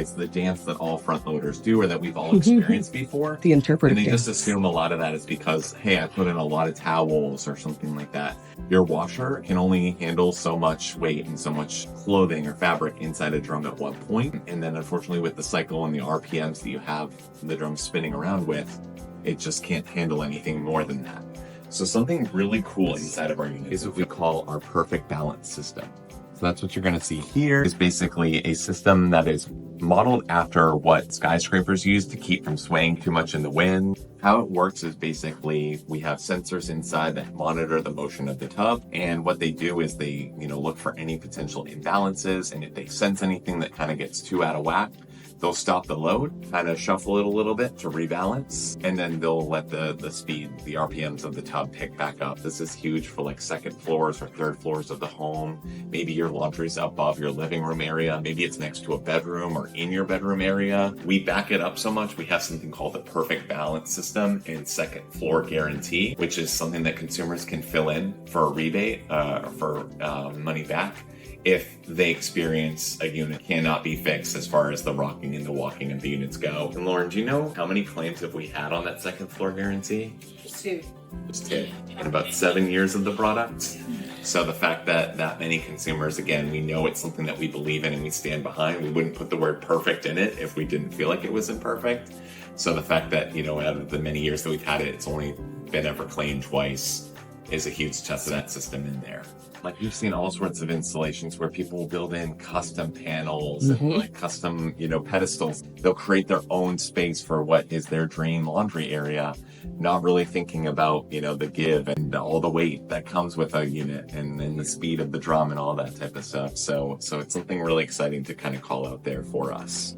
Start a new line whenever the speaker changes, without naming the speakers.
It's the dance that all front loaders do or that we've all experienced before.
The interpretive
And they
dance.
just assume a lot of that is because, hey, I put in a lot of towels or something like that. Your washer can only handle so much weight and so much clothing or fabric inside a drum at one point. And then unfortunately with the cycle and the RPMs that you have the drum spinning around with, it just can't handle anything more than that. So something really cool inside of our unit is what we call our perfect balance system. So that's what you're going to see here is basically a system that is modeled after what skyscrapers use to keep from swaying too much in the wind. How it works is basically we have sensors inside that monitor the motion of the tub. And what they do is they, look for any potential imbalances. And if they sense anything that kind of gets too out of whack, they'll stop the load, kind of shuffle it a little bit to rebalance, and then they'll let the speed, the RPMs of the tub pick back up. This is huge for like second floors or third floors of the home. Maybe your laundry's above your living room area. Maybe it's next to a bedroom or in your bedroom area. We back it up so much. We have something called the perfect balance system and second floor guarantee, which is something that consumers can fill in for a rebate for money back if they experience a unit cannot be fixed as far as the rocking and the walking of the units go. And Lauren, do you know how many claims have we had on that second floor guarantee?
Two.
Just two. In about 7 years of the product. So the fact that that many consumers, again, we know it's something that we believe in and we stand behind. We wouldn't put the word perfect in it if we didn't feel like it was imperfect. So the fact that, out of the many years that we've had it, it's only been ever claimed twice is a huge test of that system in there. Like we've seen all sorts of installations where people will build in custom panels and like custom, pedestals. They'll create their own space for what is their dream laundry area, not really thinking about, the give and all the weight that comes with a unit and then the speed of the drum and all that type of stuff. So it's something really exciting to kind of call out there for us.